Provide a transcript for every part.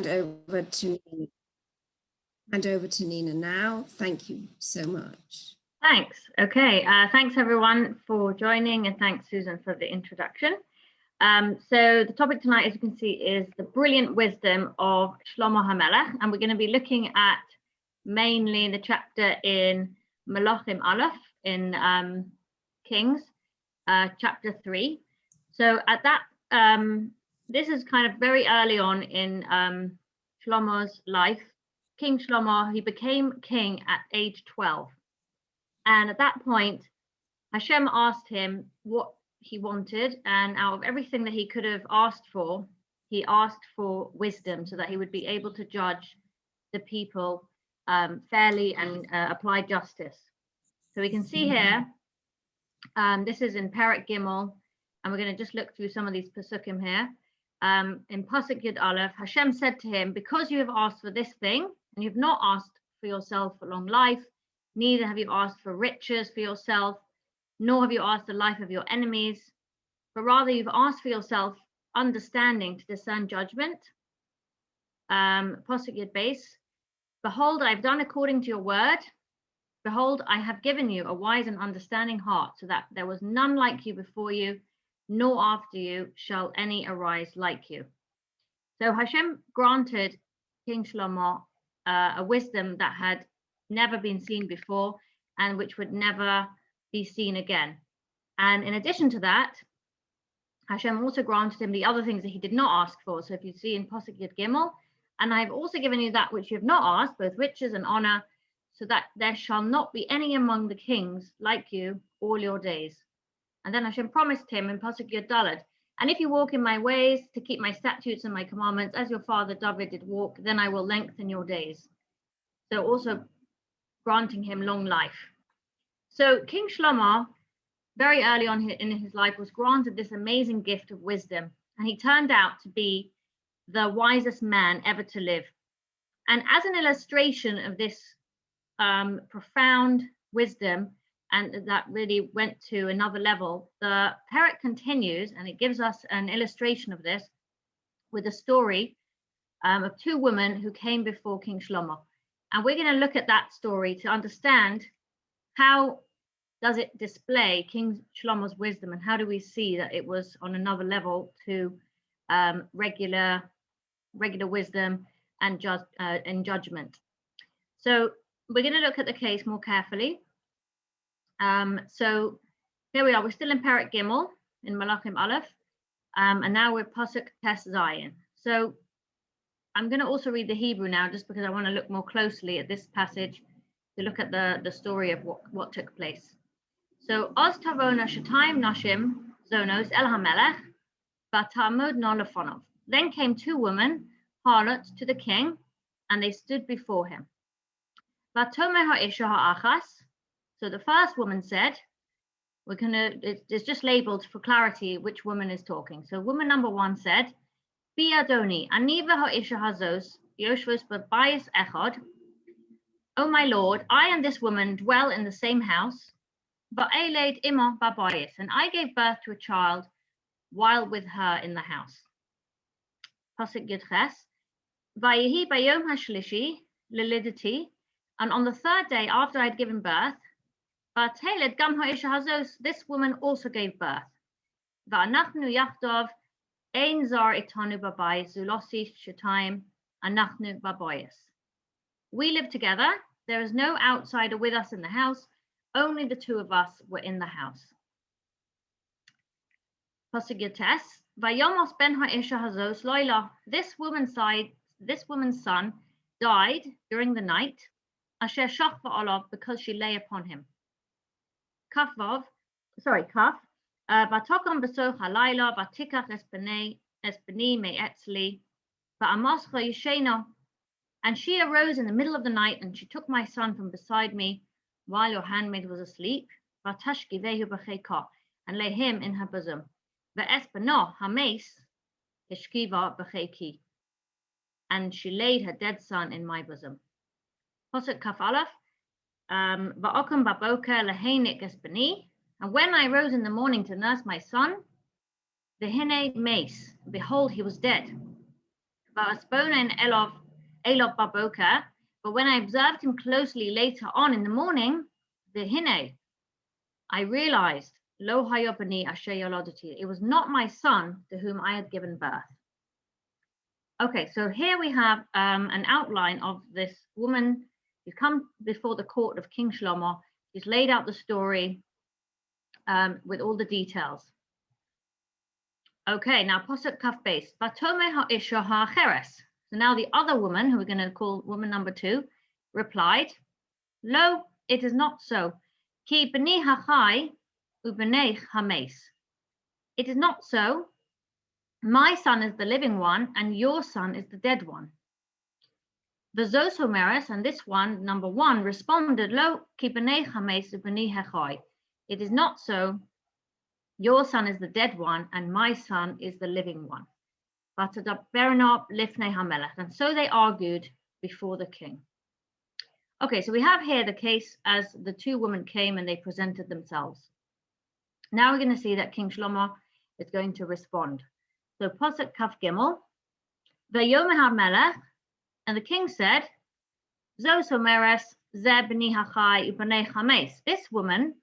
over to Nina now. Thank you so much. Thanks. Okay. Thanks everyone for joining, and thanks Susan for the introduction. So the topic tonight, as you can see, is the brilliant wisdom of Shlomo Hamelech, and we're going to be looking at mainly the chapter in Malachim Aleph in Kings, chapter 3. So at that, this is kind of very early on in Shlomo's life. King Shlomo, he became king at age 12. And at that point, Hashem asked him what he wanted. And out of everything that he could have asked for, he asked for wisdom so that he would be able to judge the people fairly and apply justice. So we can see here, this is in Perek Gimel, and we're going to just look through some of these Pesukim here. In Pasuk Yud Aleph, Hashem said to him, because you have asked for this thing, and you've not asked for yourself a long life, neither have you asked for riches for yourself, nor have you asked the life of your enemies, but rather you've asked for yourself understanding to discern judgment. Pasuk Yud Beis, behold, I've done according to your word. Behold, I have given you a wise and understanding heart, so that there was none like you before you, nor after you shall any arise like you. So Hashem granted King Shlomo a wisdom that had never been seen before, and which would never be seen again. And in addition to that, Hashem also granted him the other things that he did not ask for. So if you see in Pasuk Yud Gimel, and I have also given you that which you have not asked, both riches and honor, so that there shall not be any among the kings like you all your days. And then Hashem promised him in Pasuk Yud Daled, and if you walk in my ways to keep my statutes and my commandments, as your father David did walk, then I will lengthen your days. So also granting him long life. So King Shlomo, very early on in his life, was granted this amazing gift of wisdom, and he turned out to be the wisest man ever to live. And as an illustration of this profound wisdom, and that really went to another level, the Perek continues, and it gives us an illustration of this with a story of two women who came before King Shlomo. And we're going to look at that story to understand how does it display King Shlomo's wisdom, and how do we see that it was on another level to regular wisdom and judgment. So we're going to look at the case more carefully. So here we are. We're still in Perek Gimel in Malachim Aleph, and now we're Pasuk Tes Zayin. So I'm going to also read the Hebrew now, just because I want to look more closely at this passage to look at the story of what took place. So Oz Tavona Shatayim Nashim Zonos El Hamelech Batamud No Lefonov. Then came two women, harlots, to the king, and they stood before him. Vatome Ha'isha Ha'achas. So the first woman said, it's just labeled for clarity which woman is talking. So woman number one said, Bi Adoni, Aniva Ha'isha Hazos, Yoshvos Babayis Echad. O my lord, I and this woman dwell in the same house, Va'eled Ima Babayis, and I gave birth to a child while with her in the house. Pasuk Yud Ches, Vayehi Bayom Hashlishi, Lilidati, and on the third day after I had given birth, Va'teled Gam Ha'isha Hazos, this woman also gave birth. Va'anachnu Yachtov, Ein Zar Itanu Babayis, Zulosi Shatayim, Anachnu Babayis. We live together. There is no outsider with us in the house. Only the two of us were in the house. Pasuk Yud Tes, Vayomos ben ha'isha hazos loila. This woman's son died during the night. Asher shachva olav, because she lay upon him. Kaf. Batokam besoch halayla batikach espeni me'etzli va'amoscha yishena. And she arose in the middle of the night, and she took my son from beside me while your handmaid was asleep, and lay him in her bosom. And she laid her dead son in my bosom. Pasuk Kaf Aleph, and when I rose in the morning to nurse my son, behold, he was dead. Va'asponen elov baboker. But when I observed him closely later on in the morning, v'hine, I realized, lo hayobani asher yolodati, it was not my son to whom I had given birth. Okay, so here we have an outline of this woman who's come before the court of King Shlomo. She's laid out the story with all the details. Okay, now Posuk Kaf Beis. Vatome ha'isha ha'acheres. So now the other woman, who we're going to call woman number 2, replied, Lo, it is not so. Ki b'ni hachai u'b'nei hames. It is not so. My son is the living one, and your son is the dead one. V'zos homeres, and this one, number 1, responded, Lo, ki b'nei hames u'b'nei hachai. It is not so. Your son is the dead one, and my son is the living one. And so they argued before the king. Okay, so we have here the case as the 2 women came and they presented themselves. Now we're going to see that King Shlomo is going to respond. So Posuk Kaf Gimel, Vayomeh Hamelech, and the king said, Zos homeres ze b'ni hachai u'b'nei chames. This woman.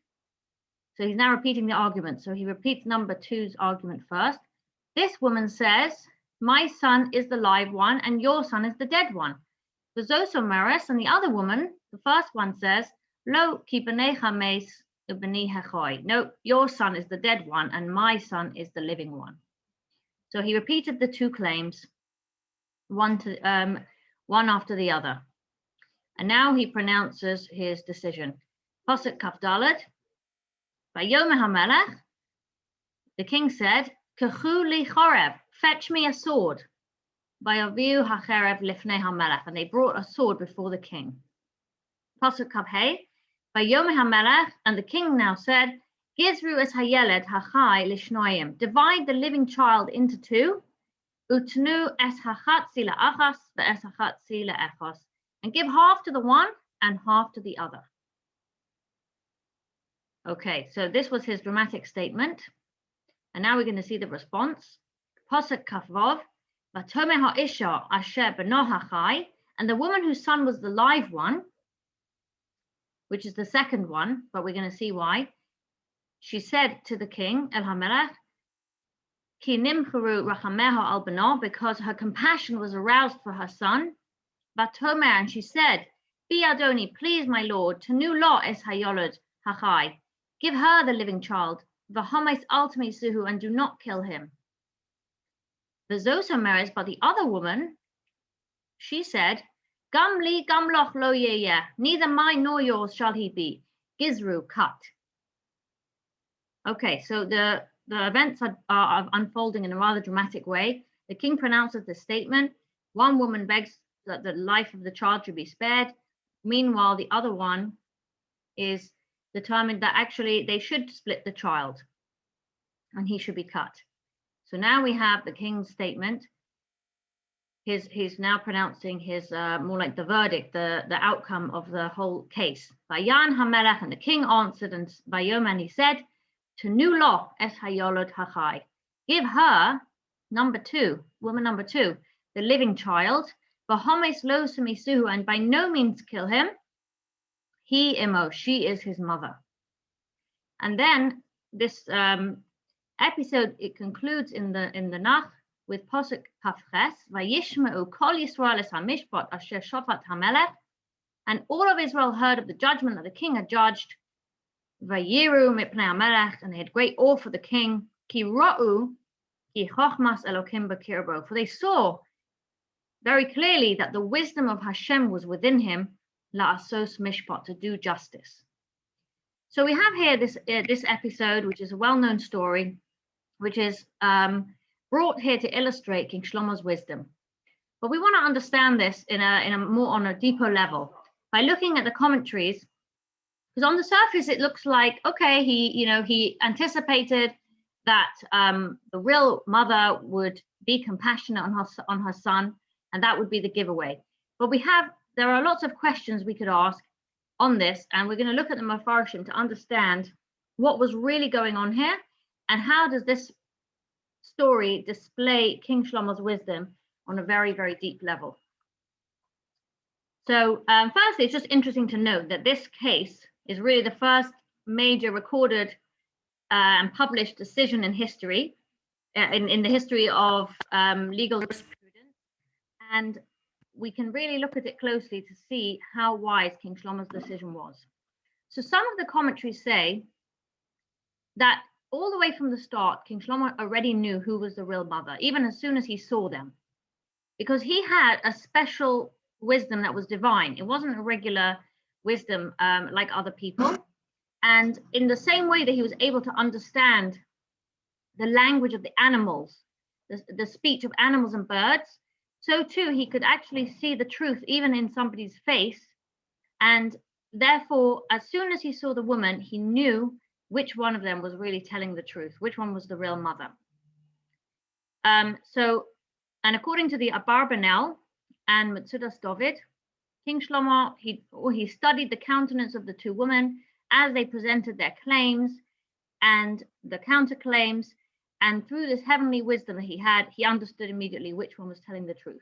So he's now repeating the argument. So he repeats number 2's argument first. This woman says, my son is the live one and your son is the dead one. The Zosomeres, and the other woman, the first one says, Lo ki b'nei chames u'b'nei hachoi. No, your son is the dead one and my son is the living one. So he repeated the 2 claims, one after the other. And now he pronounces his decision. Posuk Kaf Dalet. Vayomeh Hamelech, the king said, Kachu li chorev, fetch me a sword. Vayaviu hacherev lifnei Hamelech, and they brought a sword before the king. Pasuk Kaf Hey, Vayomeh Hamelech, and the king now said, Gizru es hayeled hachai lishnoim, divide the living child into 2, utnu es hachatzi la'achas ve'es hachatzi la'echos, and give half to the one and half to the other. Okay, so this was his dramatic statement. And now we're going to see the response. Posuk Kaf Vav, Vatome ha'isha asher b'no hachai, and the woman whose son was the live one, which is the second one, but we're going to see why. She said to the king, El Hamelech, Ki nimcharu rachameha al b'no, because her compassion was aroused for her son. Vatomer, and she said, Bi Adoni, please, my lord, tenu lo es hayolad hachai. Give her the living child, v'hames altmi suhu, and do not kill him. V'zosomeres, but the other woman, she said, Gam li gam loch lo yeyeh, neither mine nor yours shall he be. Gizru, cut. Okay, so the events are unfolding in a rather dramatic way. The king pronounces the statement. One woman begs that the life of the child should be spared. Meanwhile, the other one is determined that actually they should split the child and he should be cut. So now we have the king's statement. He's now pronouncing his more like the verdict, the outcome of the whole case. Vayan Hamelech, and the king answered, and Vayom, he said, to nu lo es hayolod hachai, give her number 2, woman number 2, the living child, v'hames lo semisuhu, and by no means kill him. He imo, she is his mother. And then this episode, it concludes in the Nach with Posuk Kafches, Vayishma'u kol Yisrael es hamishpat asher shofat Hamelech, and all of Israel heard of the judgment that the king had judged. Vayiru mipnei Hamelech, and they had great awe for the king. Ki ra'u ki chochmas Elokim b'kirbo, for they saw very clearly that the wisdom of Hashem was within him. La'asos mishpat, to do justice. So we have here this episode, which is a well-known story, which is brought here to illustrate King Shlomo's wisdom. But we want to understand this in a more on a deeper level by looking at the commentaries, because on the surface it looks like, okay, he anticipated that the real mother would be compassionate on her son, and that would be the giveaway. But there are lots of questions we could ask on this, and we're going to look at the Mefarshim to understand what was really going on here, and how does this story display King Shlomo's wisdom on a very, very deep level. So firstly, it's just interesting to note that this case is really the first major recorded and published decision in history, in the history of legal jurisprudence. And we can really look at it closely to see how wise King Shlomo's decision was. So some of the commentaries say that all the way from the start, King Shlomo already knew who was the real mother, even as soon as he saw them, because he had a special wisdom that was divine. It wasn't a regular wisdom like other people. And in the same way that he was able to understand the language of the animals, the speech of animals and birds, so too he could actually see the truth even in somebody's face. And therefore, as soon as he saw the woman, he knew which one of them was really telling the truth, which one was the real mother. And according to the Abarbanel and Metzudas David, King Shlomo, he studied the countenance of the two women as they presented their claims and the counterclaims, and through this heavenly wisdom that he had, he understood immediately which one was telling the truth.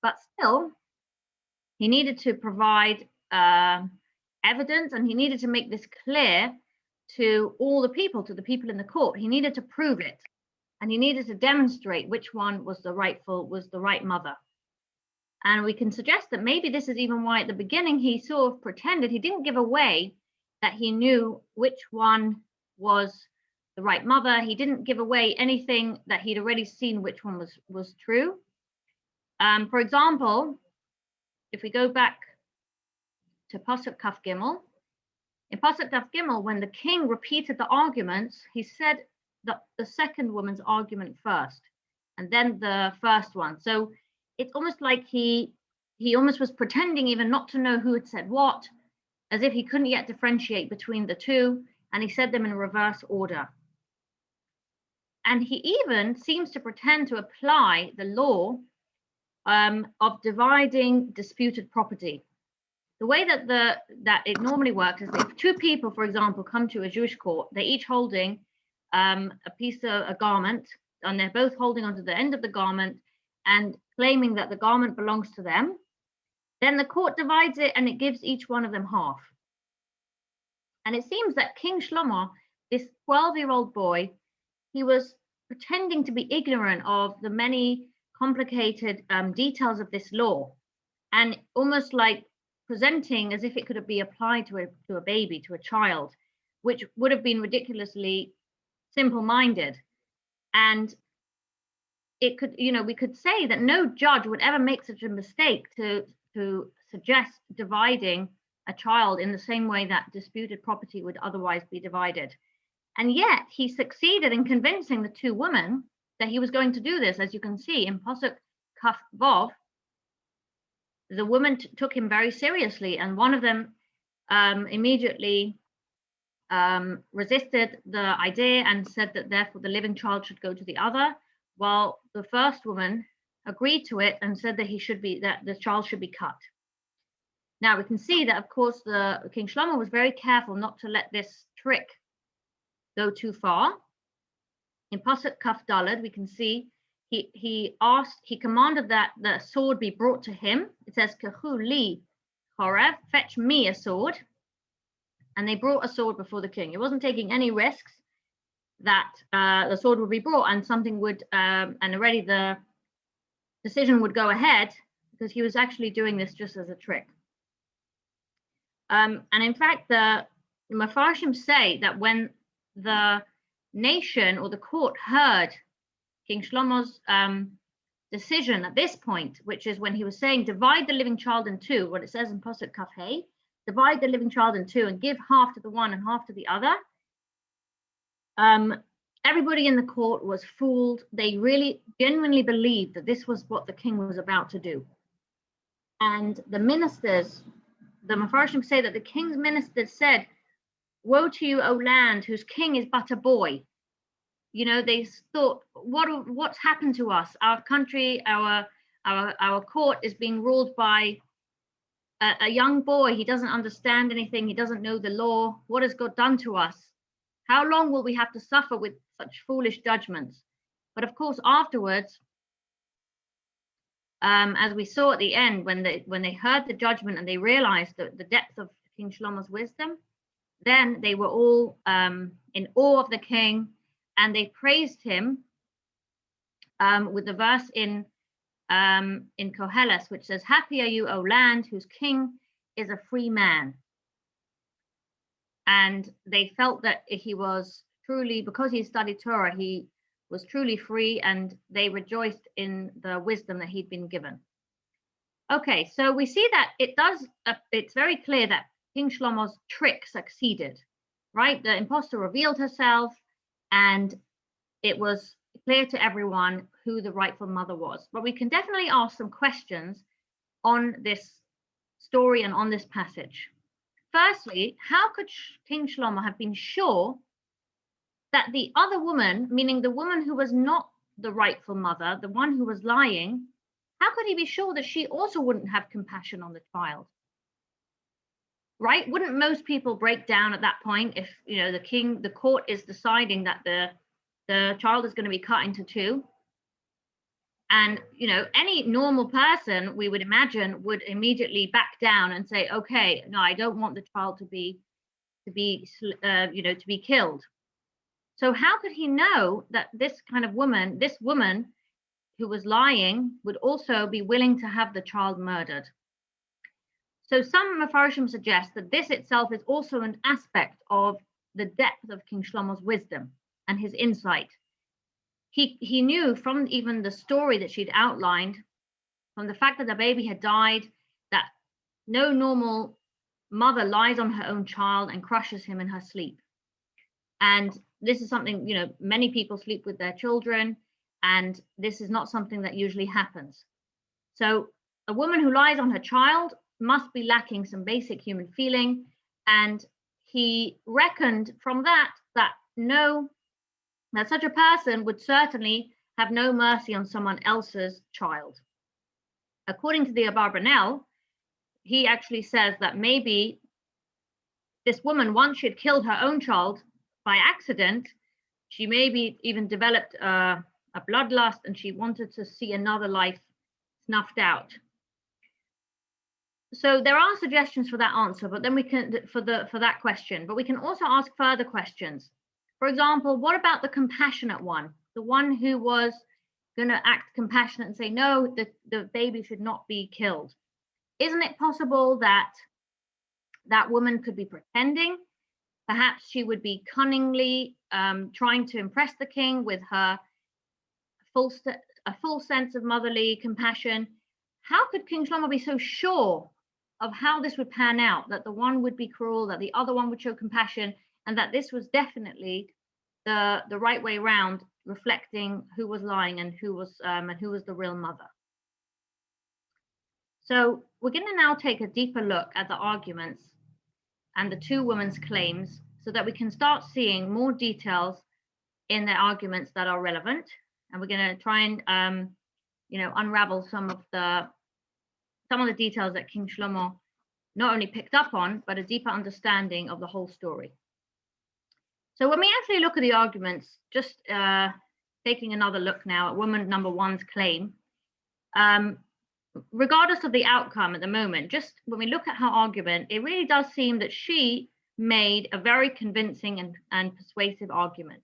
But still, he needed to provide evidence, and he needed to make this clear to all the people, to the people in the court. He needed to prove it, and he needed to demonstrate which one was the right mother. And we can suggest that maybe this is even why at the beginning he sort of pretended, he didn't give away that he knew which one was the right mother. He didn't give away anything that he'd already seen which one was true. For example, if we go back to Pasuk Kaf Gimel, in Pasuk Kaf Gimel, when the king repeated the arguments, he said the second woman's argument first, and then the first one. So it's almost like he almost was pretending even not to know who had said what, as if he couldn't yet differentiate between the two, and he said them in reverse order. And he even seems to pretend to apply the law of dividing disputed property. The way that it normally works is that if two people, for example, come to a Jewish court, they're each holding a piece of a garment, and they're both holding onto the end of the garment and claiming that the garment belongs to them. Then the court divides it and it gives each one of them half. And it seems that King Shlomo, this 12-year-old boy, he was pretending to be ignorant of the many complicated details of this law, and almost like presenting as if it could be applied to a baby, to a child, which would have been ridiculously simple-minded. And it could, we could say that no judge would ever make such a mistake to suggest dividing a child in the same way that disputed property would otherwise be divided. And yet he succeeded in convincing the two women that he was going to do this. As you can see in Pasuk Kaf Vov, the woman took him very seriously, and one of them immediately resisted the idea and said that therefore the living child should go to the other, while the first woman agreed to it and said that the child should be cut. Now we can see that, of course, the King Shlomo was very careful not to let this trick go too far. In Pasuk Kaf Daled, we can see he commanded that the sword be brought to him. It says, Kechu li chorev, fetch me a sword. And they brought a sword before the king. He wasn't taking any risks that the sword would be brought and something would, and already the decision would go ahead, because he was actually doing this just as a trick. And in fact, the Mefarshim say that when the nation or the court heard King Shlomo's decision at this point, which is when he was saying, divide the living child in two, what it says in Pasuk Kaf Hey, divide the living child in two and give half to the one and half to the other. Everybody in the court was fooled. They really genuinely believed that this was what the king was about to do. And the ministers, the Mefarshim say that the king's ministers said, woe to you, O land, whose king is but a boy. They thought, what's happened to us? Our country, our court is being ruled by a young boy. He doesn't understand anything. He doesn't know the law. What has God done to us? How long will we have to suffer with such foolish judgments? But of course, afterwards, as we saw at the end, when they heard the judgment and they realized the depth of King Shlomo's wisdom, then they were all in awe of the king, and they praised him with the verse in Koheles, which says, "Happy are you, O land, whose king is a free man." And they felt that he was truly, because he studied Torah, he was truly free, and they rejoiced in the wisdom that he'd been given. Okay, so we see that it's very clear that King Shlomo's trick succeeded, right? The imposter revealed herself, and it was clear to everyone who the rightful mother was. But we can definitely ask some questions on this story and on this passage. Firstly, how could King Shlomo have been sure that the other woman, meaning the woman who was not the rightful mother, the one who was lying, how could he be sure that she also wouldn't have compassion on the child? Right? Wouldn't most people break down at that point if, the court is deciding that the child is going to be cut into two? And, any normal person, we would imagine, would immediately back down and say, okay, no, I don't want the child to be killed. So how could he know that this woman who was lying would also be willing to have the child murdered? So some Mefarshim suggest that this itself is also an aspect of the depth of King Shlomo's wisdom and his insight. He knew from even the story that she'd outlined, from the fact that the baby had died, that no normal mother lies on her own child and crushes him in her sleep. And this is something, many people sleep with their children, and this is not something that usually happens. So a woman who lies on her child must be lacking some basic human feeling, and he reckoned from that such a person would certainly have no mercy on someone else's child. According to the Abarbanel, he actually says that maybe this woman, once she had killed her own child by accident, she maybe even developed a bloodlust, and she wanted to see another life snuffed out. So there are suggestions for that answer, but then we can for that question. But we can also ask further questions. For example, what about the compassionate one, the one who was going to act compassionate and say, no, the baby should not be killed? Isn't it possible that that woman could be pretending? Perhaps she would be cunningly trying to impress the king with her a full sense of motherly compassion. How could King Shlomo be so sure of how this would pan out, that the one would be cruel, that the other one would show compassion, and that this was definitely the right way around, reflecting who was lying and who was the real mother? So we're going to now take a deeper look at the arguments and the two women's claims, so that we can start seeing more details in their arguments that are relevant. And we're going to try and unravel some of the details that King Shlomo not only picked up on, but a deeper understanding of the whole story. So when we actually look at the arguments, just taking another look now at woman number one's claim, regardless of the outcome at the moment, just when we look at her argument, it really does seem that she made a very convincing and persuasive argument.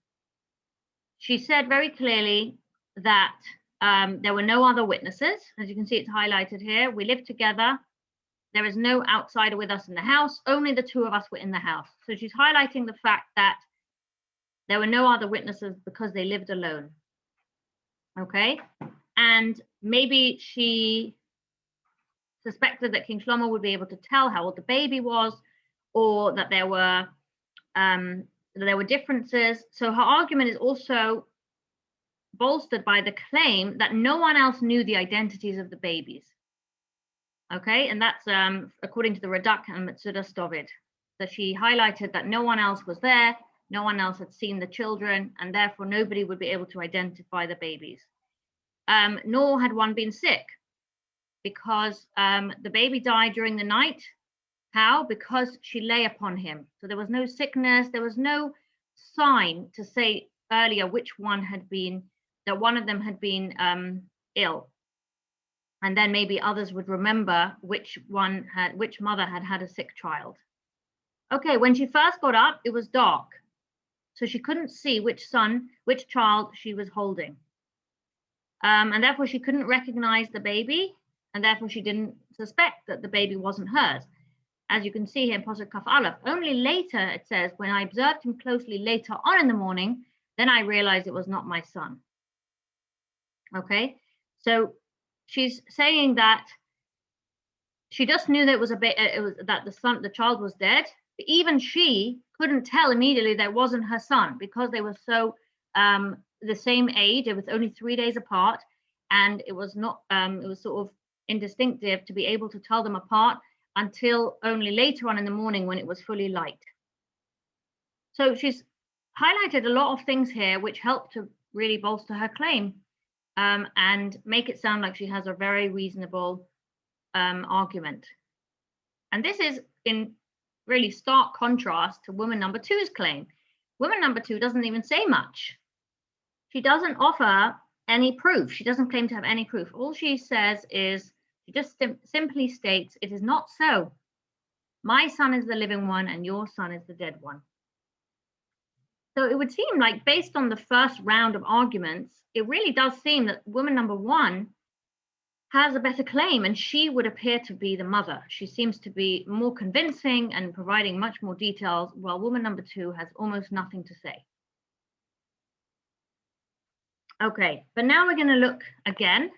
She said very clearly that there were no other witnesses. As you can see, it's highlighted here. We live together. There is no outsider with us in the house. Only the two of us were in the house. So she's highlighting the fact that there were no other witnesses because they lived alone. Okay. And maybe she suspected that King Shlomo would be able to tell how old the baby was, or that there were differences. So her argument is also bolstered by the claim that no one else knew the identities of the babies. Okay, and that's according to the Radak and Metzudas Dovid, that she highlighted that no one else was there, no one else had seen the children, and therefore nobody would be able to identify the babies. Nor had one been sick, because the baby died during the night. How? Because she lay upon him. So there was no sickness, there was no sign to say earlier which one had been, that one of them had been ill. And then maybe others would remember which mother had a sick child. Okay, when she first got up, it was dark, so she couldn't see which child she was holding. And therefore she couldn't recognize the baby, and therefore she didn't suspect that the baby wasn't hers. As you can see here in Pasuk Kaf Aleph, only later it says, when I observed him closely later on in the morning, then I realized it was not my son. Okay, so she's saying that she just knew that it was that the child was dead, but even she couldn't tell immediately that it wasn't her son, because they were so the same age. It was only 3 days apart, and it was not it was sort of indistinctive to be able to tell them apart until only later on in the morning when it was fully light. So she's highlighted a lot of things here which help to really bolster her claim and make it sound like she has a very reasonable argument. And this is in really stark contrast to woman number two's claim. Woman number two doesn't even say much. She doesn't offer any proof. She doesn't claim to have any proof. All she says is, she just simply states, it is not so. My son is the living one and your son is the dead one. So it would seem like, based on the first round of arguments, it really does seem that woman number one has a better claim, and she would appear to be the mother. She seems to be more convincing and providing much more details, while woman number two has almost nothing to say. Okay, but now we're going to look again,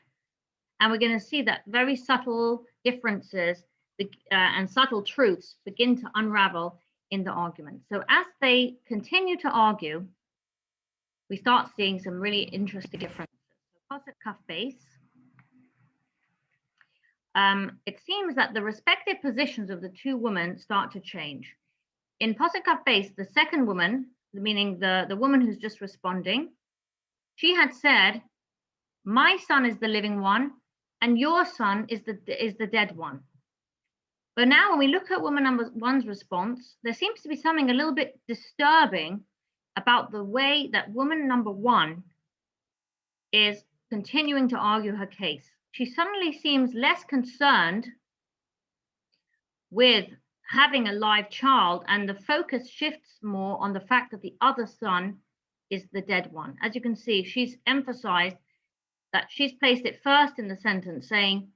and we're going to see that very subtle differences and subtle truths begin to unravel in the argument. So as they continue to argue, we start seeing some really interesting differences. So Pasuk Kaf Beis, it seems that the respective positions of the two women start to change. In Pasuk Kaf Beis, the second woman, meaning the woman who's just responding, she had said, my son is the living one and your son is the dead one. But now when we look at woman number one's response, there seems to be something a little bit disturbing about the way that woman number one is continuing to argue her case. She suddenly seems less concerned with having a live child, and the focus shifts more on the fact that the other son is the dead one. As you can see, she's emphasized that she's placed it first in the sentence, saying,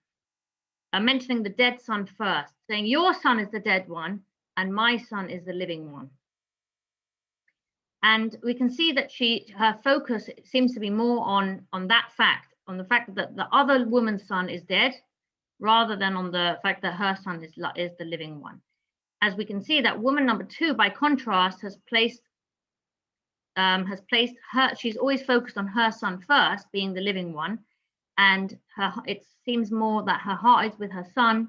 mentioning the dead son first, saying your son is the dead one and my son is the living one. And we can see that her focus seems to be more on that fact, on the fact that the other woman's son is dead, rather than on the fact that her son is the living one. As we can see that woman number two, by contrast, has placed her, she's always focused on her son first, being the living one, and it seems more that her heart is with her son,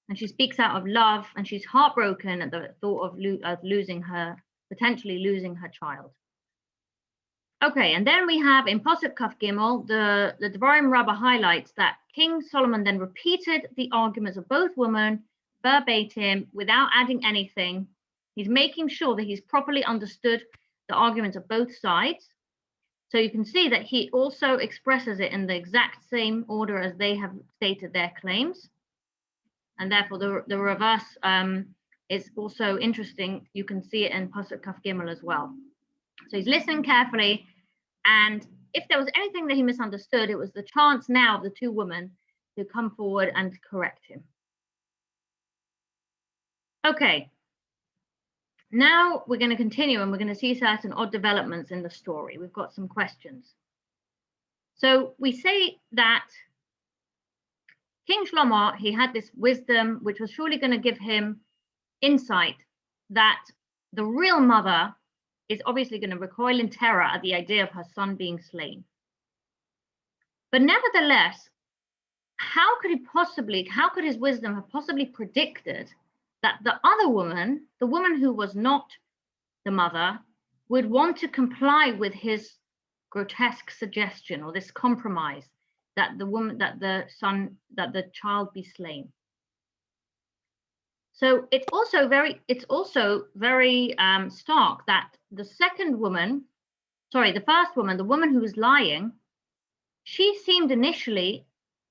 and she speaks out of love, and she's heartbroken at the thought of potentially losing her child. Okay, and then we have in Pasuk Kaf Gimel, the Devarim Rabbah highlights that King Solomon then repeated the arguments of both women verbatim without adding anything. He's making sure that he's properly understood the arguments of both sides. So you can see that he also expresses it in the exact same order as they have stated their claims. And therefore the reverse is also interesting. You can see it in Pasuk Kaf Gimel as well. So he's listening carefully, and if there was anything that he misunderstood, it was the chance now of the two women to come forward and correct him. Okay, now we're going to continue, and we're going to see certain odd developments in the story. We've got some questions. So we say that King Shlomo, he had this wisdom, which was surely going to give him insight that the real mother is obviously going to recoil in terror at the idea of her son being slain. But nevertheless, how could his wisdom have possibly predicted that the other woman, the woman who was not the mother, would want to comply with his grotesque suggestion, or this compromise, that the child be slain? So it's also very stark that the first woman, the woman who was lying, she seemed initially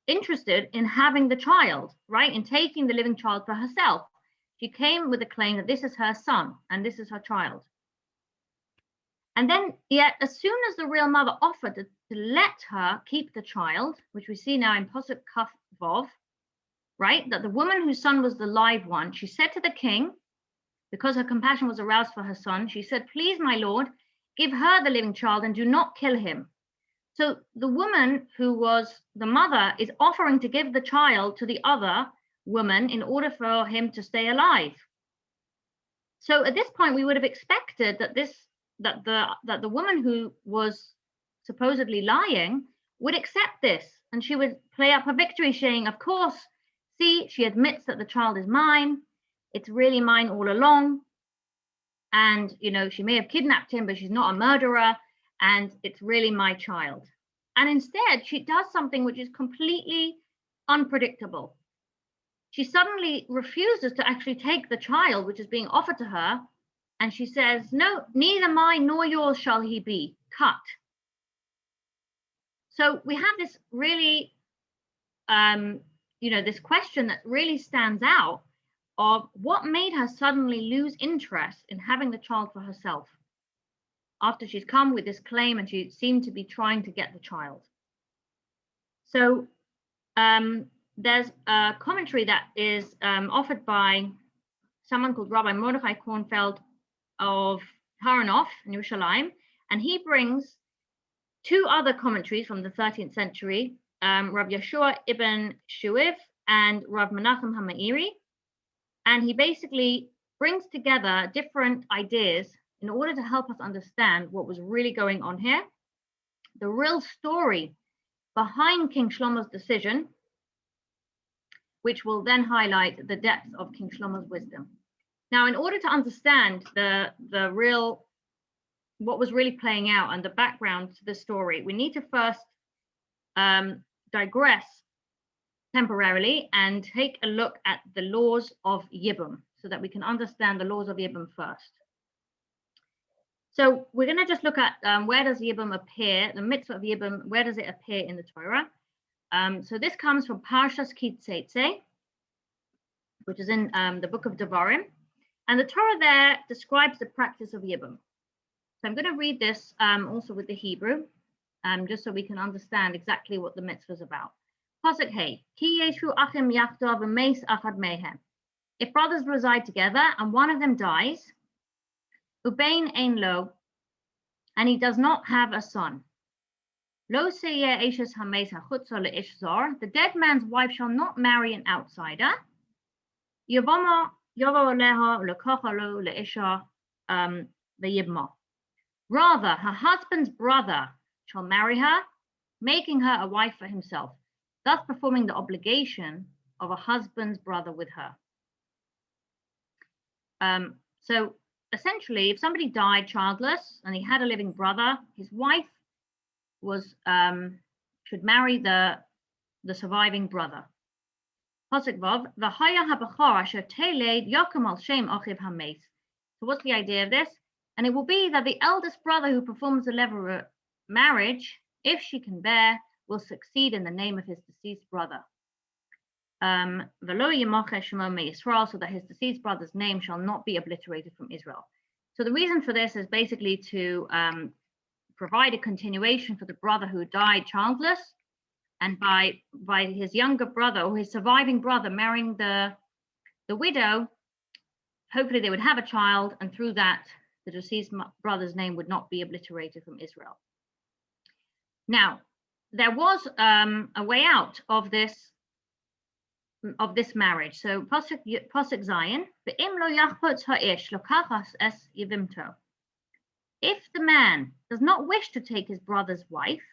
interested in having the child, right? In taking the living child for herself. She came with the claim that this is her son and this is her child. And then, yet, as soon as the real mother offered to let her keep the child, which we see now in Posuk Kaf Vov, right, that the woman whose son was the live one, she said to the king, because her compassion was aroused for her son, she said, please, my lord, give her the living child and do not kill him. So the woman who was the mother is offering to give the child to the other woman in order for him to stay alive. So at this point, we would have expected that the woman who was supposedly lying would accept this, and she would play up a victory, saying, of course, see, she admits that the child is mine. It's really mine all along. And, you know, she may have kidnapped him, but she's not a murderer. And it's really my child. And instead, she does something which is completely unpredictable. She suddenly refuses to actually take the child, which is being offered to her. And she says, no, neither mine nor yours shall he be. Cut. So we have this really, this question that really stands out of what made her suddenly lose interest in having the child for herself after she's come with this claim and she seemed to be trying to get the child. So there's a commentary that is offered by someone called Rabbi Mordechai Kornfeld of Haranoff in Yerushalayim, and he brings two other commentaries from the 13th century, Rav Yeshua ibn Shuiv and Rav Menachem HaMeiri, and he basically brings together different ideas in order to help us understand what was really going on here, the real story behind King Shlomo's decision, which will then highlight the depth of King Shlomo's wisdom. Now, in order to understand the real, what was really playing out and the background to the story, we need to first digress temporarily and take a look at the laws of Yibum so that we can understand the laws of Yibum first. So we're going to just look at where does Yibum appear, the mitzvah of Yibum, where does it appear in the Torah? So this comes from Parshas Ki Tzeitzei, which is in the book of Devarim. And the Torah there describes the practice of Yibum. So I'm going to read this also with the Hebrew, just so we can understand exactly what the mitzvah is about. Pasuk Hey, Ki yeshu achim yachdav v'meis achad mehem. If brothers reside together and one of them dies, ubein ein lo, and he does not have a son. Lo seyeh eshes hameis hachutza leish zar. The dead man's wife shall not marry an outsider. Yavama yavo leha lekocha lo leisha v'yibma. Rather, her husband's brother shall marry her, making her a wife for himself, thus performing the obligation of a husband's brother with her. So essentially, if somebody died childless and he had a living brother, his wife was should marry the surviving brother. Pasuk Vav, v'haya habachar asher teled yakum al shem achiv hameis. So what's the idea of this? And it will be that the eldest brother who performs the levirut marriage, if she can bear, will succeed in the name of his deceased brother. V'lo yimacheh shemo meYisrael, so that his deceased brother's name shall not be obliterated from Israel. So the reason for this is basically to provide a continuation for the brother who died childless, and by his younger brother or his surviving brother marrying the widow, hopefully they would have a child, and through that the deceased brother's name would not be obliterated from Israel. Now, there was a way out of this marriage. So Pasuk Zayin, ve'im lo yachpot ha'ish lokachas es yivimto. If the man does not wish to take his brother's wife,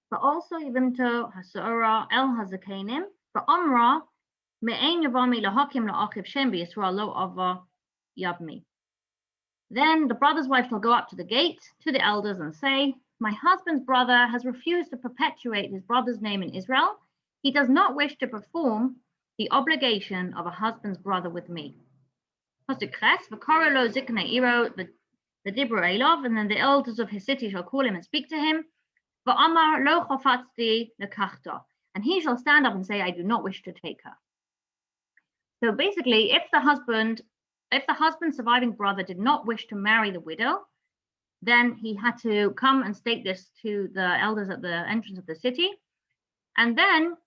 but also yivimto hasora el hazakenim, ve'omra me'ein yavami lahakim la'achiv shem b'Yisrael lo ava yabmi. Then the brother's wife shall go up to the gate to the elders and say, my husband's brother has refused to perpetuate his brother's name in Israel. He does not wish to perform the obligation of a husband's brother with me. And then the elders of his city shall call him and speak to him. And and he shall stand up and say, I do not wish to take her. So basically, if the husband's surviving brother did not wish to marry the widow, then he had to come and state this to the elders at the entrance of the city. And then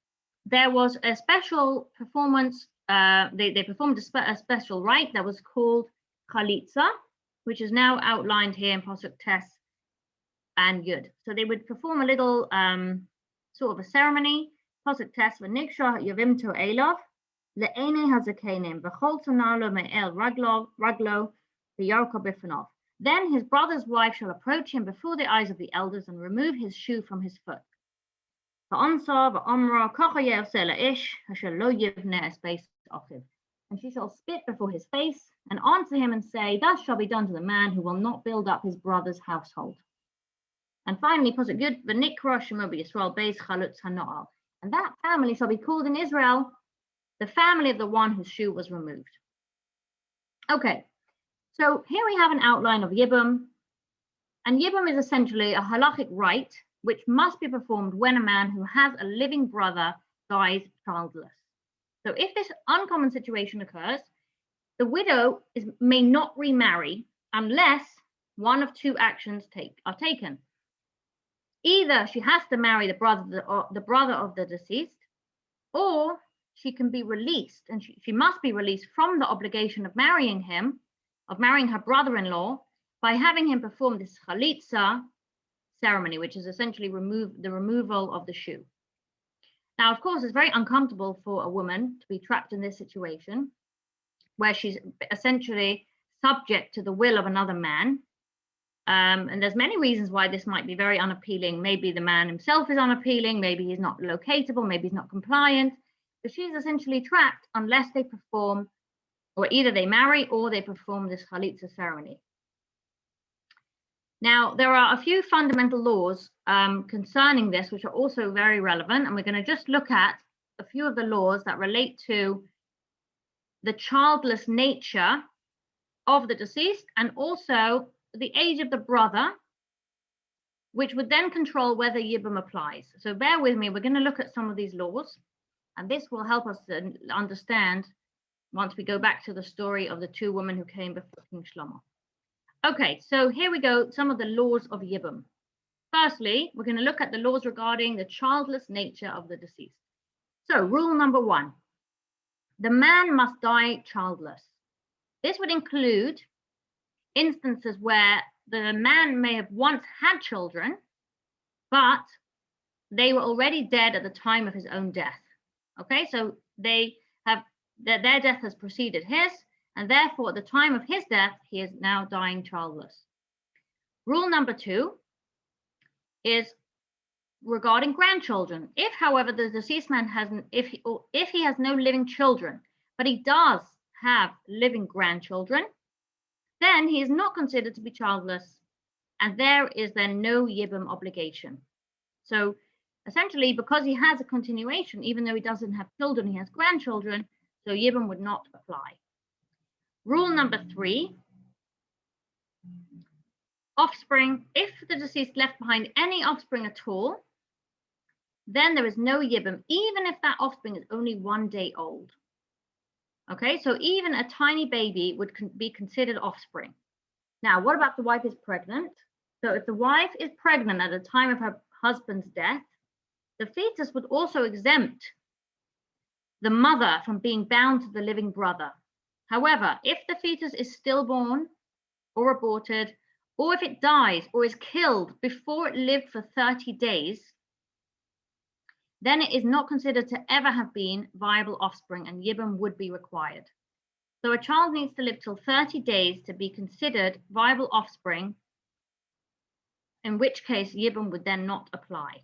there was a special performance. They performed a special rite that was called chalitza, which is now outlined here in Pasuk Tes and Yud. So they would perform a little sort of a ceremony. Pasuk Tes v'nikshah yavim to elov le'enei hazakenim v'chol tonalo me'el raglo v'yarko b'fanov. Then his brother's wife shall approach him before the eyes of the elders and remove his shoe from his foot. And she shall spit before his face and answer him and say, thus shall be done to the man who will not build up his brother's household. And finally, Pasuk Yud, v'nikra shemo b'Yisrael beis chalutz hano'al. And that family shall be called in Israel the family of the one whose shoe was removed. Okay, so here we have an outline of Yibum. And Yibum is essentially a halachic rite which must be performed when a man who has a living brother dies childless. So if this uncommon situation occurs, the widow may not remarry unless one of two actions are taken. Either she has to marry the brother of the deceased, or she can be released, and she must be released from the obligation of marrying him, of marrying her brother-in-law, by having him perform this chalitza ceremony, which is essentially the removal of the shoe. Now, of course, it's very uncomfortable for a woman to be trapped in this situation where she's essentially subject to the will of another man. And there's many reasons why this might be very unappealing. Maybe the man himself is unappealing, maybe he's not locatable, maybe he's not compliant, but she's essentially trapped unless they perform, or either they marry or they perform this chalitza ceremony. Now, there are a few fundamental laws concerning this, which are also very relevant, and we're going to just look at a few of the laws that relate to the childless nature of the deceased and also the age of the brother, which would then control whether Yibum applies. So bear with me, we're going to look at some of these laws, and this will help us to understand once we go back to the story of the two women who came before King Shlomo. Okay, so here we go, some of the laws of Yibum. Firstly, we're going to look at the laws regarding the childless nature of the deceased. So rule number 1, the man must die childless. This would include instances where the man may have once had children, but they were already dead at the time of his own death. Okay, so their death has preceded his, and therefore at the time of his death, he is now dying childless. Rule number 2 is regarding grandchildren. If, however, the deceased man if he has no living children, but he does have living grandchildren, then he is not considered to be childless, and there is then no Yibum obligation. So essentially, because he has a continuation, even though he doesn't have children, he has grandchildren, so Yibum would not apply. Rule number 3, offspring. If the deceased left behind any offspring at all, then there is no Yibum, even if that offspring is only 1 day old. Okay, so even a tiny baby would be considered offspring. Now, what about the wife is pregnant? So if the wife is pregnant at the time of her husband's death, the fetus would also exempt the mother from being bound to the living brother. However, if the fetus is stillborn or aborted, or if it dies or is killed before it lived for 30 days, then it is not considered to ever have been viable offspring, and Yibum would be required. So a child needs to live till 30 days to be considered viable offspring, in which case Yibum would then not apply.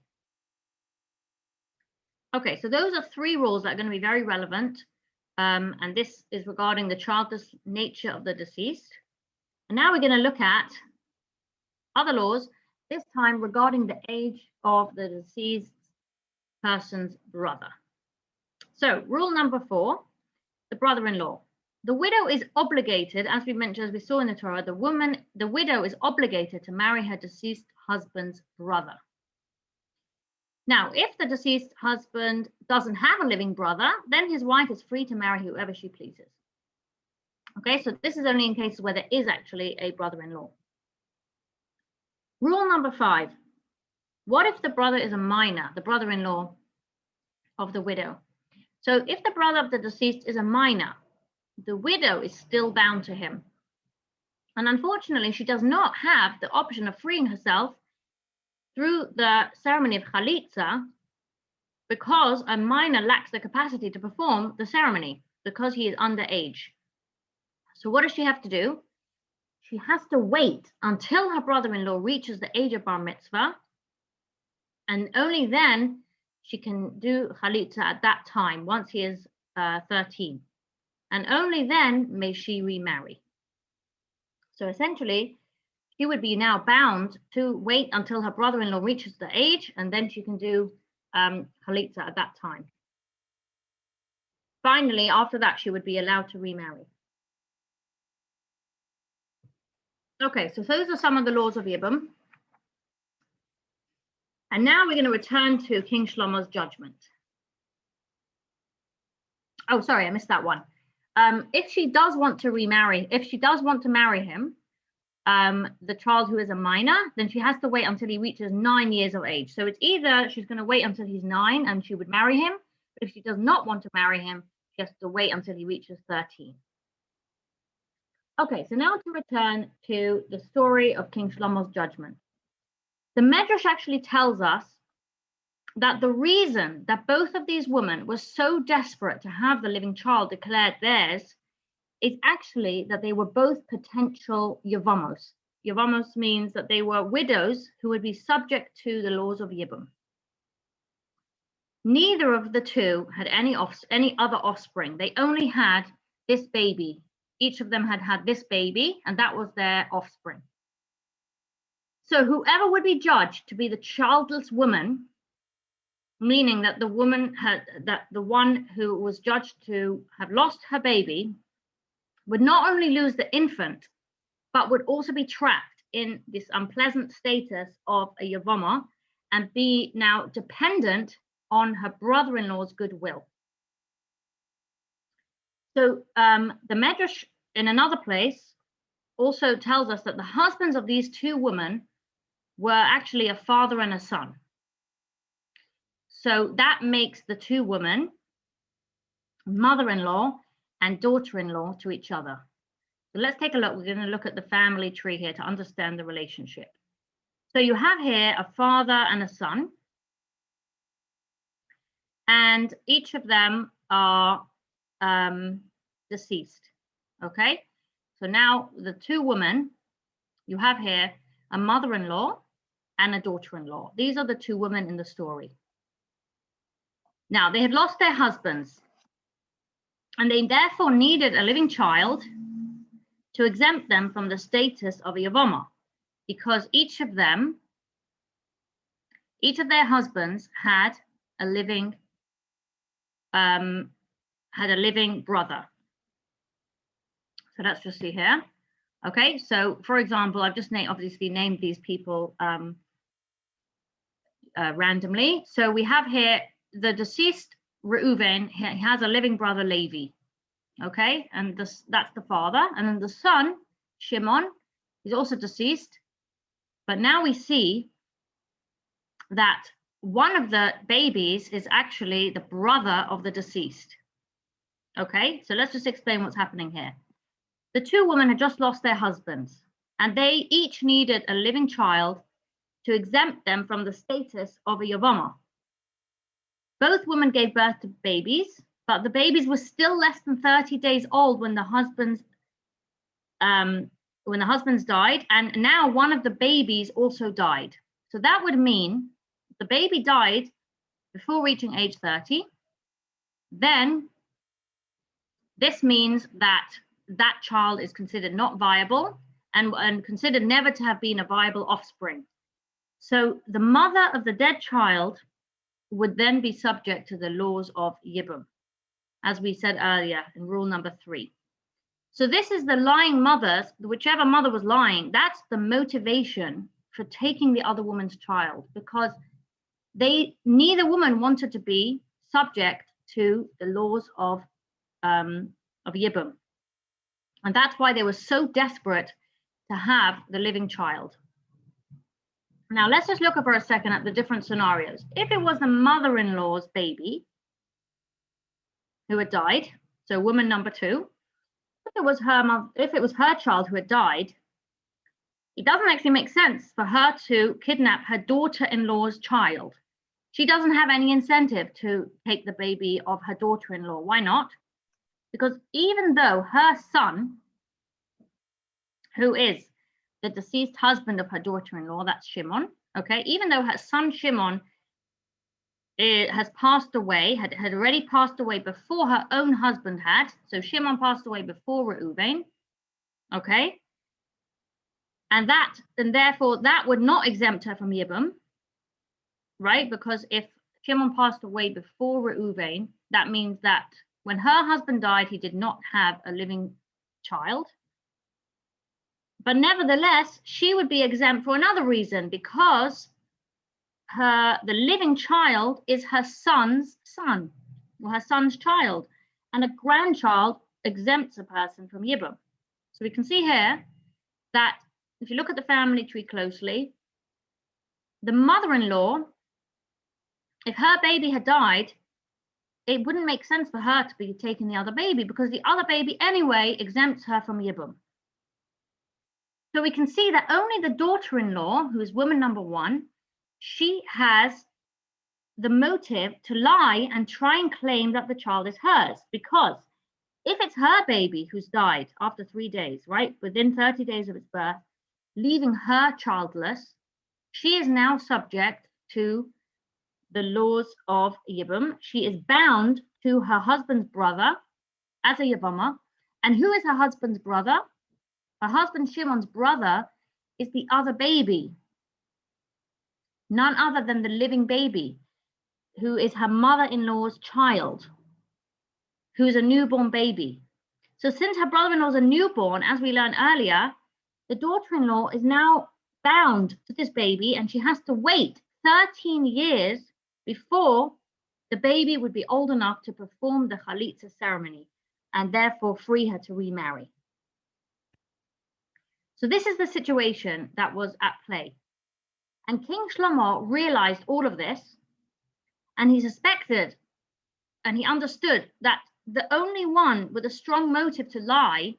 Okay, so those are 3 rules that are going to be very relevant, and this is regarding the childless nature of the deceased. And now we're going to look at other laws, this time regarding the age of the deceased person's brother. So rule number 4, the brother-in-law. The widow is obligated, as we mentioned, as we saw in the Torah, the widow is obligated to marry her deceased husband's brother. Now, if the deceased husband doesn't have a living brother, then his wife is free to marry whoever she pleases. Okay, so this is only in cases where there is actually a brother-in-law. Rule number 5. What if the brother is a minor, the brother-in-law of the widow? So if the brother of the deceased is a minor, the widow is still bound to him. And unfortunately, she does not have the option of freeing herself through the ceremony of chalitza, because a minor lacks the capacity to perform the ceremony because he is underage. So what does she have to do? She has to wait until her brother-in-law reaches the age of bar mitzvah, and only then she can do chalitza at that time, once he is 13. And only then may she remarry. So essentially, she would be now bound to wait until her brother-in-law reaches the age, and then she can do chalitza at that time. Finally, after that, she would be allowed to remarry. Okay, so those are some of the laws of Yibum. And now we're going to return to King Shlomo's judgment. Oh, sorry, I missed that one. If she does want to remarry, if she does want to marry him, the child who is a minor, then she has to wait until he reaches 9 years of age. So it's either she's going to wait until he's 9 and she would marry him, but if she does not want to marry him, she has to wait until he reaches 13. Okay, so now to return to the story of King Shlomo's judgment. The Medrash actually tells us that the reason that both of these women were so desperate to have the living child declared theirs is actually that they were both potential Yevamos. Yevamos means that they were widows who would be subject to the laws of Yibum. Neither of the two had any other offspring. They only had this baby. Each of them had this baby, and that was their offspring. So whoever would be judged to be the childless woman, meaning that the one who was judged to have lost her baby, would not only lose the infant, but would also be trapped in this unpleasant status of a Yavama and be now dependent on her brother-in-law's goodwill. So the Medrash in another place also tells us that the husbands of these two women were actually a father and a son. So that makes the two women mother-in-law and daughter-in-law to each other. So let's take a look. We're going to look at the family tree here to understand the relationship. So you have here a father and a son, and each of them are deceased. Okay, so now the two women, you have here a mother-in-law and a daughter-in-law. These are the two women in the story. Now they had lost their husbands, and they therefore needed a living child to exempt them from the status of a Yavama, because each of their husbands had a living brother. So let's just see here. Okay, so for example, I've just obviously named these people randomly. So we have here the deceased Reuven. He has a living brother, Levi. Okay, and that's the father. And then the son, Shimon, is also deceased. But now we see that one of the babies is actually the brother of the deceased. Okay, so let's just explain what's happening here. The two women had just lost their husbands, and they each needed a living child to exempt them from the status of a Yavama. Both women gave birth to babies, but the babies were still less than 30 days old when the husbands died, and now one of the babies also died. So that would mean the baby died before reaching age 30. Then this means that that child is considered not viable and considered never to have been a viable offspring. So the mother of the dead child would then be subject to the laws of Yibum, as we said earlier in rule number 3. So this is the lying mothers, whichever mother was lying, that's the motivation for taking the other woman's child, because neither woman wanted to be subject to the laws of Yibum. And that's why they were so desperate to have the living child. Now, let's just look for a second at the different scenarios. If it was the mother-in-law's baby who had died, so woman number 2, if it was her child who had died, it doesn't actually make sense for her to kidnap her daughter-in-law's child. She doesn't have any incentive to take the baby of her daughter-in-law. Why not? Because even though her son, who is the deceased husband of her daughter-in-law, that's Shimon, okay, even though her son Shimon has passed away, had already passed away before her own husband had, so Shimon passed away before Reuven, okay, and therefore that would not exempt her from Yibum, right? Because if Shimon passed away before Reuven, that means that when her husband died, he did not have a living child. But nevertheless, she would be exempt for another reason, because the living child is her son's son, or her son's child, and a grandchild exempts a person from Yibum. So we can see here that if you look at the family tree closely, the mother-in-law, if her baby had died, it wouldn't make sense for her to be taking the other baby, because the other baby anyway exempts her from Yibum. So we can see that only the daughter-in-law, who is woman number 1, she has the motive to lie and try and claim that the child is hers, because if it's her baby who's died after 3 days, right, within 30 days of its birth, leaving her childless, she is now subject to the laws of Yibum. She is bound to her husband's brother as a Yavama. And who is her husband's brother? Her husband Shimon's brother is the other baby, none other than the living baby, who is her mother-in-law's child, who's a newborn baby. So since her brother-in-law is a newborn, as we learned earlier, the daughter-in-law is now bound to this baby, and she has to wait 13 years before the baby would be old enough to perform the chalitza ceremony, and therefore free her to remarry. So this is the situation that was at play. And King Shlomo realized all of this, and he suspected, and he understood that the only one with a strong motive to lie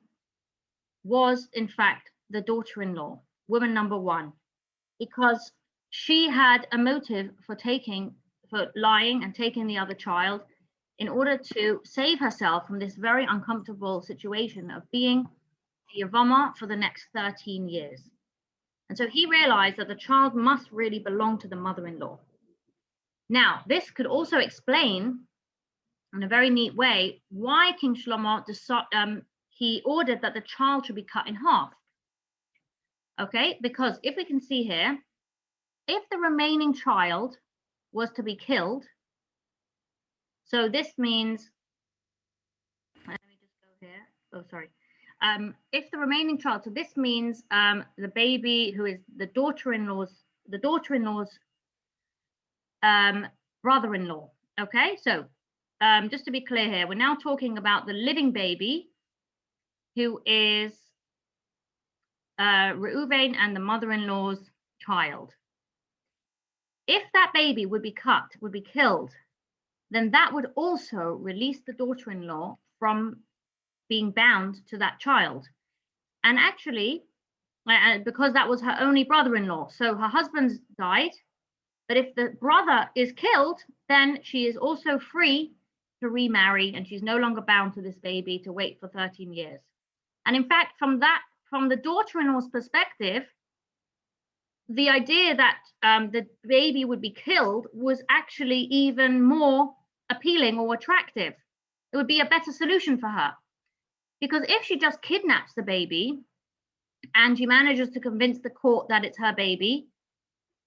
was, in fact, the daughter-in-law, woman number 1, because she had a motive for lying and taking the other child in order to save herself from this very uncomfortable situation of being a Yavama for the next 13 years. And so he realized that the child must really belong to the mother-in-law. Now, this could also explain, in a very neat way, why King Shlomo he ordered that the child should be cut in half. Okay, because if we can see here, if the remaining child was to be killed, so this means, let me just go here. Oh, sorry. If the remaining child, so this means the baby who is the daughter-in-law's brother-in-law. Okay, so just to be clear here, we're now talking about the living baby, who is Reuven and the mother-in-law's child. If that baby would be killed, then that would also release the daughter-in-law from being bound to that child. And actually, because that was her only brother-in-law, so her husband's died, but if the brother is killed, then she is also free to remarry, and she's no longer bound to this baby to wait for 13 years. And in fact, from the daughter-in-law's perspective, the idea that the baby would be killed was actually even more appealing or attractive. It would be a better solution for her. Because if she just kidnaps the baby and she manages to convince the court that it's her baby,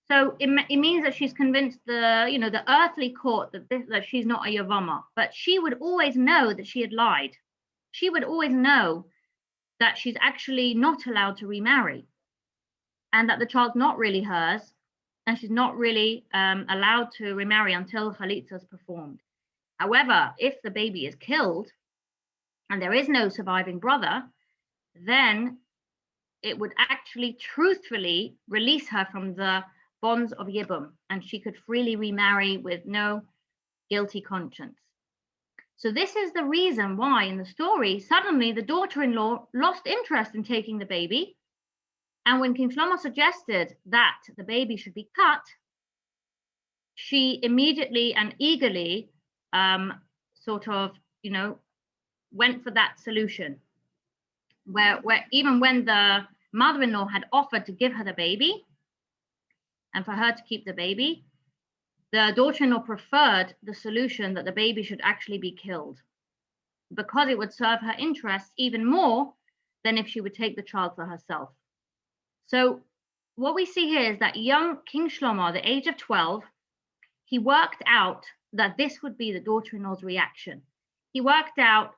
so it means that she's convinced the earthly court that she's not a Yavama, but she would always know that she had lied. She would always know that she's actually not allowed to remarry, and that the child's not really hers, and she's not really allowed to remarry until chalitza is performed. However, if the baby is killed and there is no surviving brother, then it would actually truthfully release her from the bonds of Yibum, and she could freely remarry with no guilty conscience. So this is the reason why in the story, suddenly the daughter-in-law lost interest in taking the baby. And when King Shlomo suggested that the baby should be cut, she immediately and eagerly sort of, went for that solution. Where even when the mother-in-law had offered to give her the baby and for her to keep the baby, the daughter-in-law preferred the solution that the baby should actually be killed, because it would serve her interests even more than if she would take the child for herself. So what we see here is that young King Shlomo, at the age of 12, he worked out that this would be the daughter-in-law's reaction. He worked out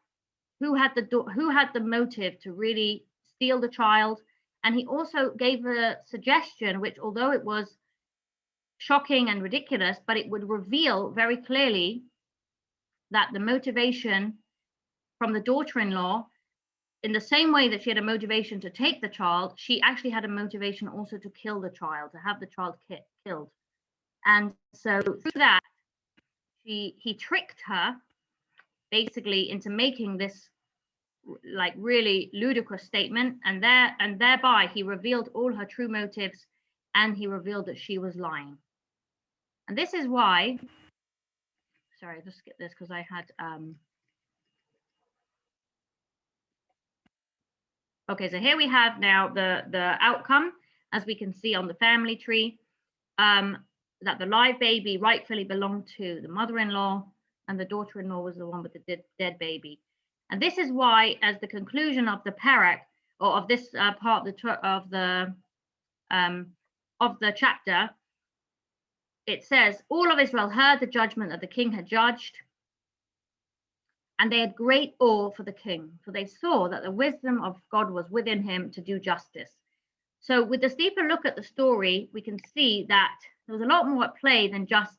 who had the motive to really steal the child, and he also gave a suggestion, which, although it was shocking and ridiculous, but it would reveal very clearly that the motivation from the daughter-in-law, in the same way that she had a motivation to take the child, she actually had a motivation also to kill the child, to have the child killed. And so through that, he tricked her basically into making this like really ludicrous statement, and thereby he revealed all her true motives, and he revealed that she was lying. And this is why, sorry, I'll just skip this because I had okay, so here we have now the outcome, as we can see on the family tree, that the live baby rightfully belonged to the mother-in-law, and the daughter-in-law was the one with the dead baby. And this is why, as the conclusion of the parak, or of this part of the chapter, it says, all of Israel heard the judgment that the king had judged, and they had great awe for the king, for they saw that the wisdom of God was within him to do justice. So with this deeper look at the story, we can see that there was a lot more at play than just,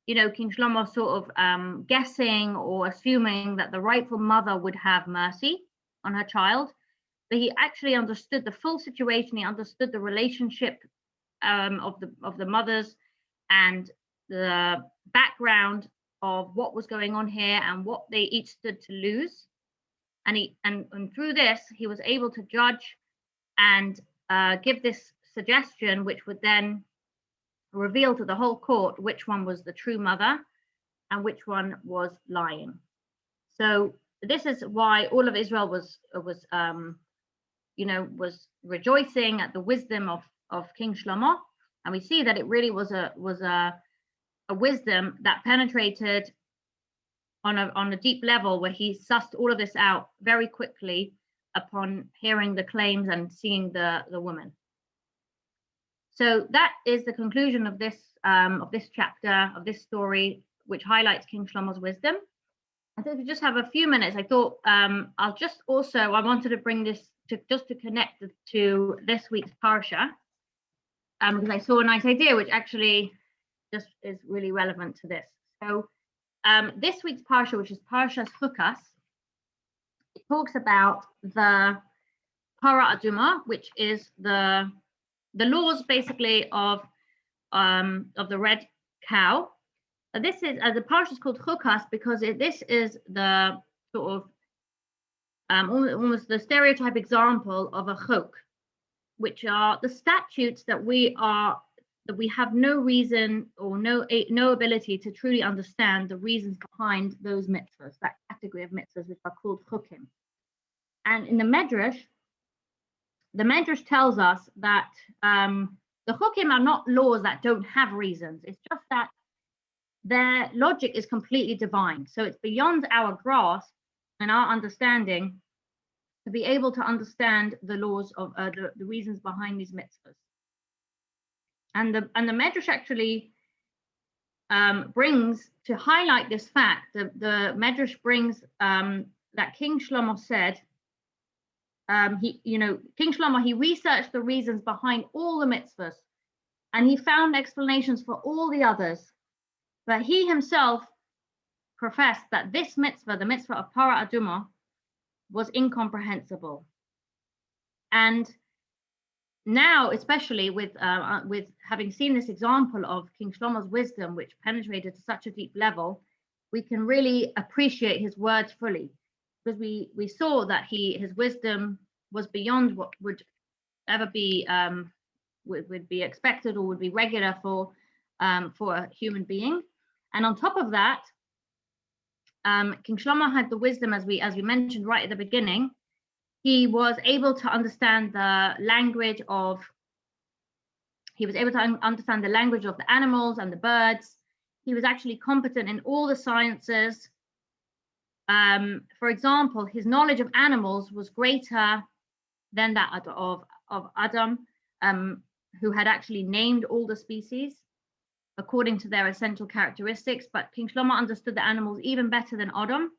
King Shlomo sort of guessing or assuming that the rightful mother would have mercy on her child. But he actually understood the full situation. He understood the relationship of the mothers and the background of what was going on here and what they each stood to lose. And through this, he was able to judge and give this suggestion, which would then reveal to the whole court which one was the true mother and which one was lying. So this is why all of Israel was rejoicing at the wisdom of King Shlomo, and we see that it really was a wisdom that penetrated on a deep level, where he sussed all of this out very quickly upon hearing the claims and seeing the woman. So that is the conclusion of this chapter, of this story, which highlights King Shlomo's wisdom. I think we just have a few minutes. I thought I wanted to bring this to connect to this week's parsha, because I saw a nice idea which actually just is really relevant to this. So this week's parsha, which is Parshas Chukas, it talks about the Para Aduma, which is the laws basically of the red cow. This is the parsha is called Chukas because this is the sort of almost the stereotype example of a chok, which are the statutes that we have no reason or no ability to truly understand the reasons behind those mitzvahs, that category of mitzvahs which are called chukim. And in the Medrash tells us that the chukim are not laws that don't have reasons. It's just that their logic is completely divine. So it's beyond our grasp and our understanding to be able to understand the laws of the reasons behind these mitzvahs. And the Medrash actually brings, to highlight this fact, the Medrash brings that King Shlomo said, King Shlomo, he researched the reasons behind all the mitzvahs, and he found explanations for all the others. But he himself professed that this mitzvah, the mitzvah of para aduma, was incomprehensible. And now, especially with having seen this example of King Shlomo's wisdom, which penetrated to such a deep level, we can really appreciate his words fully, because we saw that his wisdom was beyond what would ever be would be expected or would be regular for a human being. And on top of that, King Shlomo had the wisdom, as we mentioned right at the beginning. He was able to understand the language of the animals and the birds. He was actually competent in all the sciences. For example, his knowledge of animals was greater than that of Adam, who had actually named all the species according to their essential characteristics. But King Shlomo understood the animals even better than Adam.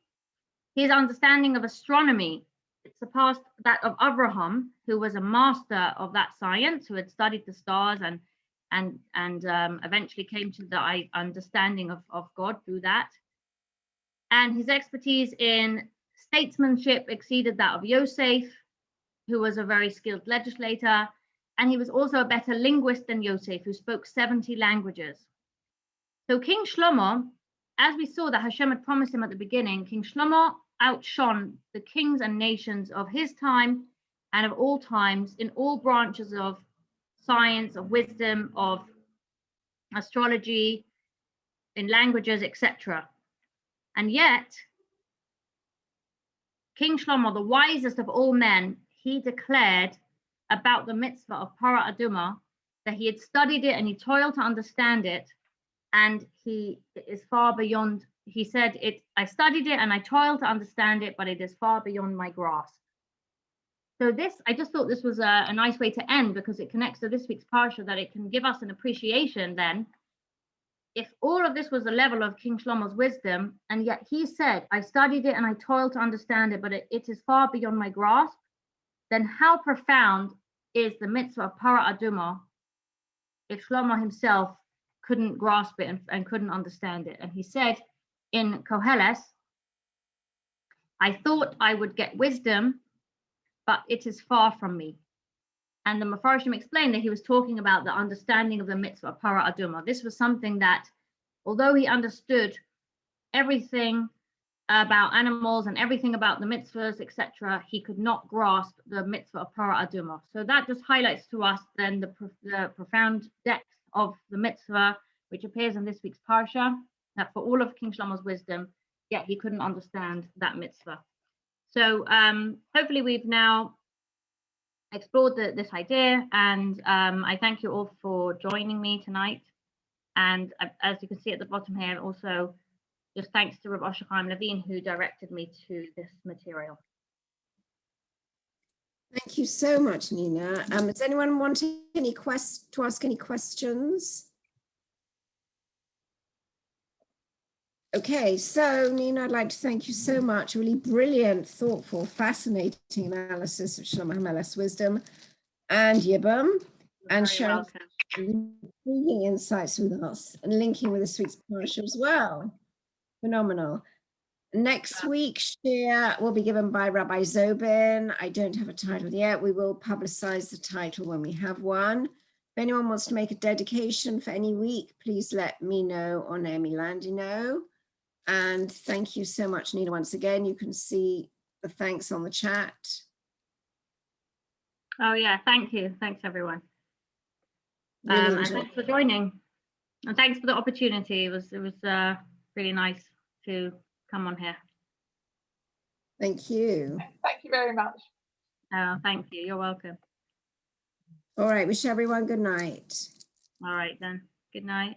His understanding of astronomy, it surpassed that of Abraham, who was a master of that science, who had studied the stars and eventually came to the understanding of God through that. And his expertise in statesmanship exceeded that of Yosef, who was a very skilled legislator. And he was also a better linguist than Yosef, who spoke 70 languages. So King Shlomo, as we saw that Hashem had promised him at the beginning, King Shlomo outshone the kings and nations of his time and of all times in all branches of science, of wisdom, of astrology, in languages, etc. And yet, King Shlomo, the wisest of all men, he declared about the mitzvah of para aduma that he had studied it and he toiled to understand it, and he is far beyond. He said, I studied it and I toiled to understand it, but it is far beyond my grasp. So I just thought this was a nice way to end, because it connects to this week's parsha, that it can give us an appreciation then. If all of this was the level of King Shlomo's wisdom, and yet he said, I studied it and I toiled to understand it, but it is far beyond my grasp, then how profound is the mitzvah of para aduma if Shlomo himself couldn't grasp it and couldn't understand it? And he said in Koheles, I thought I would get wisdom, but it is far from me. And the Mefarshim explained that he was talking about the understanding of the mitzvah of para aduma. This was something that, although he understood everything about animals and everything about the mitzvahs, etc., he could not grasp the mitzvah of para aduma. So that just highlights to us then the profound depth of the mitzvah, which appears in this week's parsha, that for all of King Shlomo's wisdom, yet he couldn't understand that mitzvah. So hopefully we've now explored this idea, and I thank you all for joining me tonight. And as you can see at the bottom here, also just thanks to Rabbi Chaim Levine, who directed me to this material. Thank you so much, Nina. Does anyone want to ask any questions? Okay, so Nina, I'd like to thank you so much. Really brilliant, thoughtful, fascinating analysis of Shlomo Hamelech's wisdom and Yibam, and sharing intriguing insights with us and linking with this week's parsha as well. Phenomenal. Next week, share will be given by Rabbi Zobin. I don't have a title yet. We will publicize the title when we have one. If anyone wants to make a dedication for any week, please let me know or Naomi Landy know. And thank you so much, Nina, once again. You can see the thanks on the chat. Oh yeah, thank you. Thanks everyone. Really and thanks for joining. And thanks for the opportunity. It was really nice to come on here. Thank you. Thank you very much. Thank you. You're welcome. All right, wish everyone good night. All right then. Good night.